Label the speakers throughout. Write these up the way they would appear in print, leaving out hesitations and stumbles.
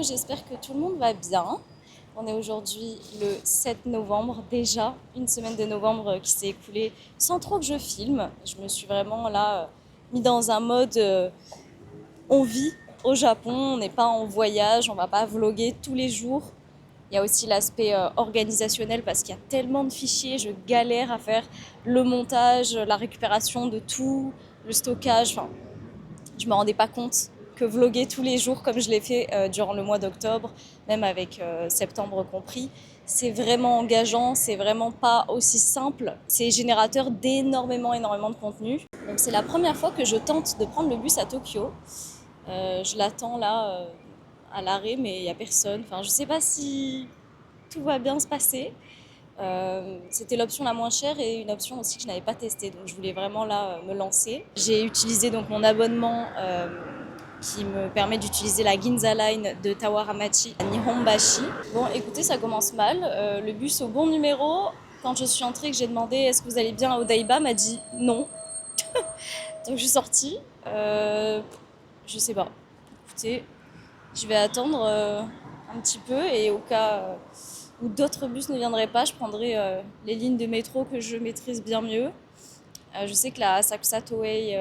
Speaker 1: j'espère que tout le monde va bien. On est aujourd'hui le 7 novembre, déjà une semaine de novembre qui s'est écoulée sans trop que je filme. Je me suis vraiment là mis dans un mode on vit au Japon, on n'est pas en voyage, on va pas vlogger tous les jours. Il y a aussi l'aspect organisationnel parce qu'il y a tellement de fichiers, je galère à faire le montage, la récupération de tout, le stockage. Enfin, je me rendais pas compte que vlogger tous les jours comme je l'ai fait durant le mois d'octobre, même avec septembre compris, c'est vraiment engageant, c'est vraiment pas aussi simple. C'est générateur d'énormément de contenu. Donc c'est la première fois que je tente de prendre le bus à Tokyo. Je l'attends là à l'arrêt, mais il n'y a personne. Enfin, je sais pas si tout va bien se passer. C'était l'option la moins chère et une option aussi que je n'avais pas testée, donc je voulais vraiment là me lancer. J'ai utilisé donc mon abonnement qui me permet d'utiliser la Ginza Line de Tawaramachi à Nihonbashi. Bon, écoutez, ça commence mal. Le bus au bon numéro. Quand je suis entrée, que j'ai demandé est-ce que vous allez bien à Odaiba, m'a dit non. Donc je suis sortie. Je sais pas. Écoutez, je vais attendre un petit peu et au cas où d'autres bus ne viendraient pas, je prendrai les lignes de métro que je maîtrise bien mieux. Je sais que la Asakusa Toei,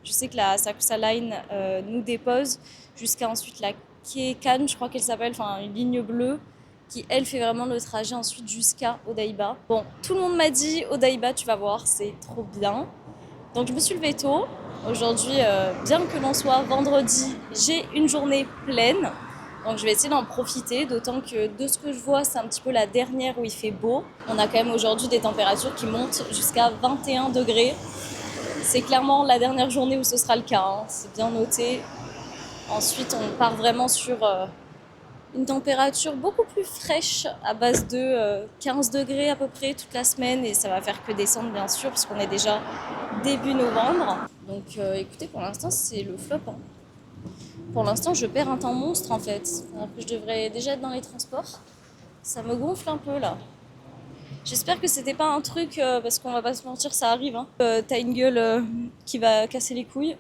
Speaker 1: je sais que la Asakusa Line nous dépose jusqu'à ensuite la Keikan, je crois qu'elle s'appelle, enfin une ligne bleue qui elle fait vraiment le trajet ensuite jusqu'à Odaiba. Bon, tout le monde m'a dit Odaiba, tu vas voir, c'est trop bien. Donc je me suis levée tôt. Aujourd'hui, bien que l'on soit vendredi, j'ai une journée pleine. Donc je vais essayer d'en profiter, d'autant que de ce que je vois, c'est un petit peu la dernière où il fait beau. On a quand même aujourd'hui des températures qui montent jusqu'à 21 degrés. C'est clairement la dernière journée où ce sera le cas, hein. C'est bien noté. Ensuite, on part vraiment sur une température beaucoup plus fraîche à base de 15 degrés à peu près toute la semaine. Et ça va faire que descendre bien sûr, parce qu'on est déjà début novembre. Donc écoutez, pour l'instant, c'est le flop, hein. Pour l'instant, je perds un temps monstre en fait. Alors que je devrais déjà être dans les transports. Ça me gonfle un peu là. J'espère que c'était pas un truc, parce qu'on va pas se mentir, ça arrive. Hein. T'as une gueule qui va casser les couilles.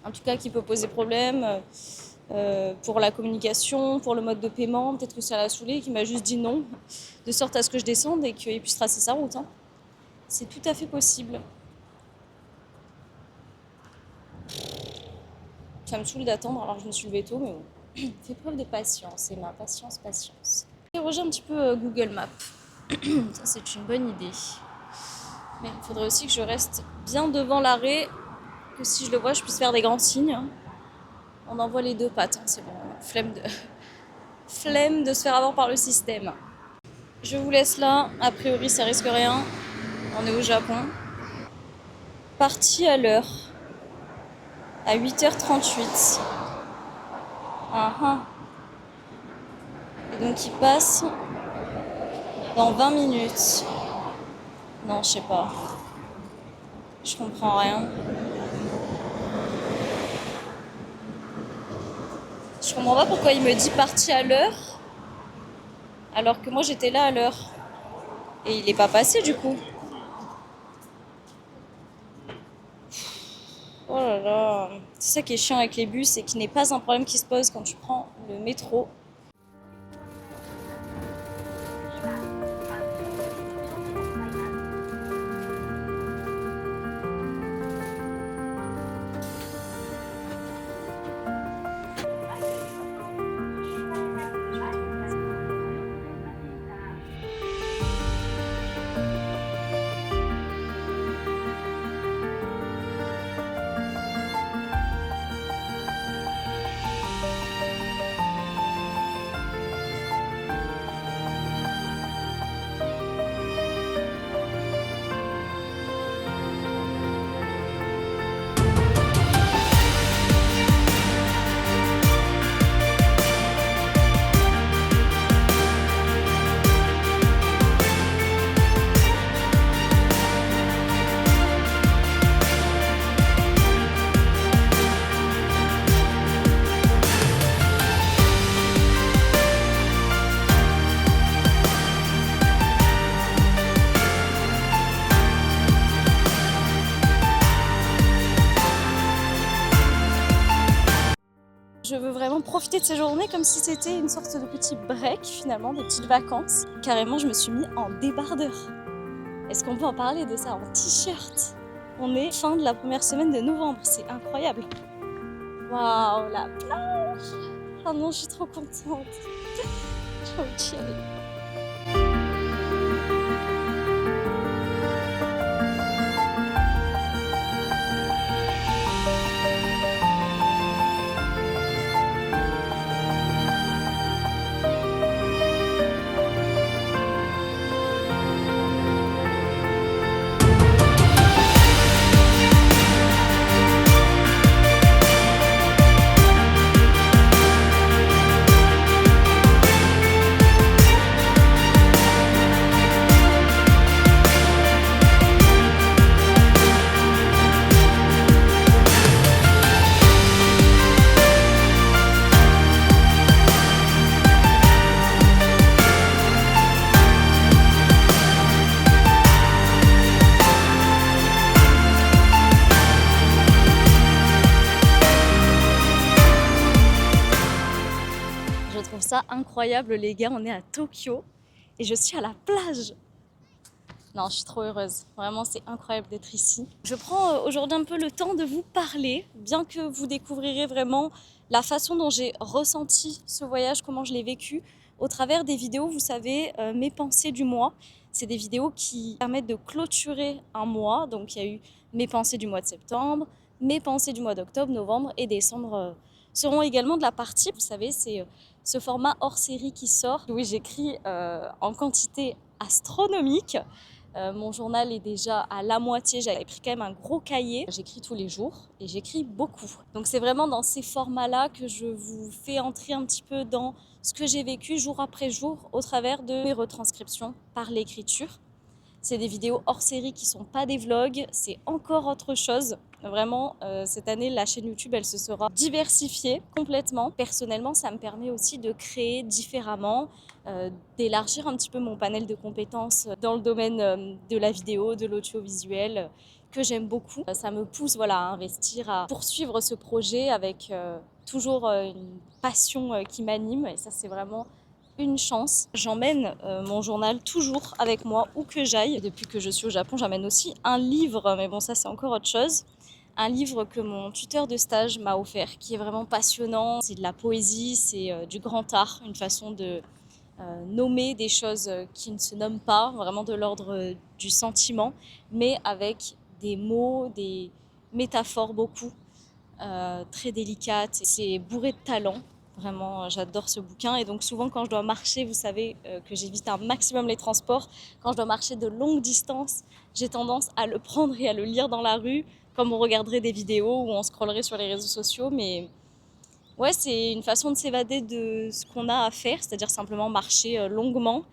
Speaker 1: En tout cas, qui peut poser problème pour la communication, pour le mode de paiement. Peut-être que ça l'a saoulé, qui m'a juste dit non, de sorte à ce que je descende et qu'il puisse tracer sa route. Hein. C'est tout à fait possible. Ça me saoule d'attendre alors que je me suis levée tôt, mais bon. Fais preuve de patience, Emma. Patience, patience. Interroger un petit peu Google Maps. Ça, c'est une bonne idée. Mais il faudrait aussi que je reste bien devant l'arrêt, que si je le vois, je puisse faire des grands signes. On envoie les deux pattes, hein, c'est bon. Flemme de se faire avoir par le système. Je vous laisse là. A priori, ça risque rien. On est au Japon. Parti à l'heure. À 8h38. Et donc il passe dans 20 minutes. Non, je sais pas. Je comprends rien. Je comprends pas pourquoi il me dit parti à l'heure alors que moi j'étais là à l'heure. Et il est pas passé du coup. Oh là là. C'est ça qui est chiant avec les bus, c'est qu'il n'est pas un problème qui se pose quand tu prends le métro. profiter de ces journées comme si c'était une sorte de petit break finalement, des petites vacances. Carrément, je me suis mis en débardeur. Est-ce qu'on peut en parler de ça, en t-shirt? On est fin de la première semaine de novembre, c'est incroyable. Waouh, la plage! Oh non, je suis trop contente. J'ai envie d'y aller. Je trouve ça incroyable les gars, on est à Tokyo et je suis à la plage. Non, je suis trop heureuse. Vraiment, c'est incroyable d'être ici. Je prends aujourd'hui un peu le temps de vous parler, bien que vous découvrirez vraiment la façon dont j'ai ressenti ce voyage, comment je l'ai vécu, au travers des vidéos, vous savez, mes pensées du mois. C'est des vidéos qui permettent de clôturer un mois. Donc, il y a eu mes pensées du mois de septembre, mes pensées du mois d'octobre, novembre et décembre seront également de la partie. Vous savez, c'est ce format hors série qui sort. Oui, j'écris en quantité astronomique. Mon journal est déjà à la moitié, j'avais pris quand même un gros cahier. J'écris tous les jours et j'écris beaucoup. Donc c'est vraiment dans ces formats-là que je vous fais entrer un petit peu dans ce que j'ai vécu jour après jour au travers de mes retranscriptions par l'écriture. C'est des vidéos hors série qui ne sont pas des vlogs, c'est encore autre chose. Vraiment, cette année, la chaîne YouTube, elle se sera diversifiée complètement. Personnellement, ça me permet aussi de créer différemment, d'élargir un petit peu mon panel de compétences dans le domaine de la vidéo, de l'audiovisuel, que j'aime beaucoup. Ça me pousse voilà, à investir, à poursuivre ce projet avec toujours une passion qui m'anime. Et ça, c'est vraiment une chance. J'emmène mon journal toujours avec moi où que j'aille. Depuis que je suis au Japon, j'emmène aussi un livre, mais bon ça c'est encore autre chose. Un livre que mon tuteur de stage m'a offert, qui est vraiment passionnant. C'est de la poésie, c'est du grand art, une façon de nommer des choses qui ne se nomment pas, vraiment de l'ordre du sentiment, mais avec des mots, des métaphores beaucoup, très délicates. C'est bourré de talent. Vraiment, j'adore ce bouquin. Et donc souvent quand je dois marcher, vous savez que j'évite un maximum les transports. Quand je dois marcher de longues distances, j'ai tendance à le prendre et à le lire dans la rue, comme on regarderait des vidéos ou on scrollerait sur les réseaux sociaux. Mais ouais, c'est une façon de s'évader de ce qu'on a à faire, c'est-à-dire simplement marcher longuement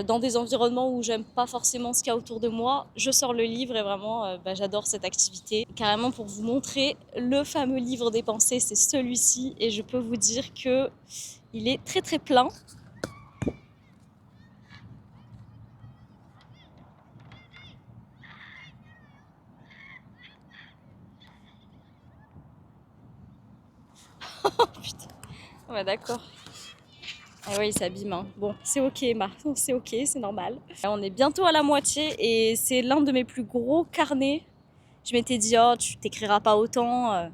Speaker 1: dans des environnements où j'aime pas forcément ce qu'il y a autour de moi. Je sors le livre et vraiment, j'adore cette activité. Carrément pour vous montrer le fameux livre des pensées, c'est celui-ci et je peux vous dire que il est très très plein. Oh putain, ouais d'accord. Ah oui, il s'abîme. Hein. Bon, c'est ok, Emma. C'est ok, c'est normal. On est bientôt à la moitié et c'est l'un de mes plus gros carnets. Je m'étais dit, oh, tu t'écriras pas autant.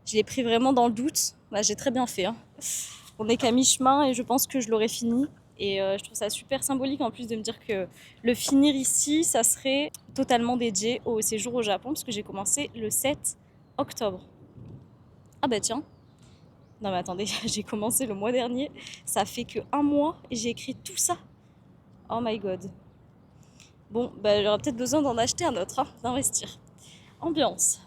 Speaker 1: Je l'ai pris vraiment dans le doute. Bah, j'ai très bien fait. Hein. On n'est qu'à mi-chemin et je pense que je l'aurai fini. Et je trouve ça super symbolique en plus de me dire que le finir ici, ça serait totalement dédié au séjour au Japon parce que j'ai commencé le 7 octobre. Ah bah tiens. Non mais attendez, j'ai commencé le mois dernier, ça fait que 1 mois et j'ai écrit tout ça. Oh my god. Bon, bah j'aurais peut-être besoin d'en acheter un autre, hein, d'investir. Ambiance.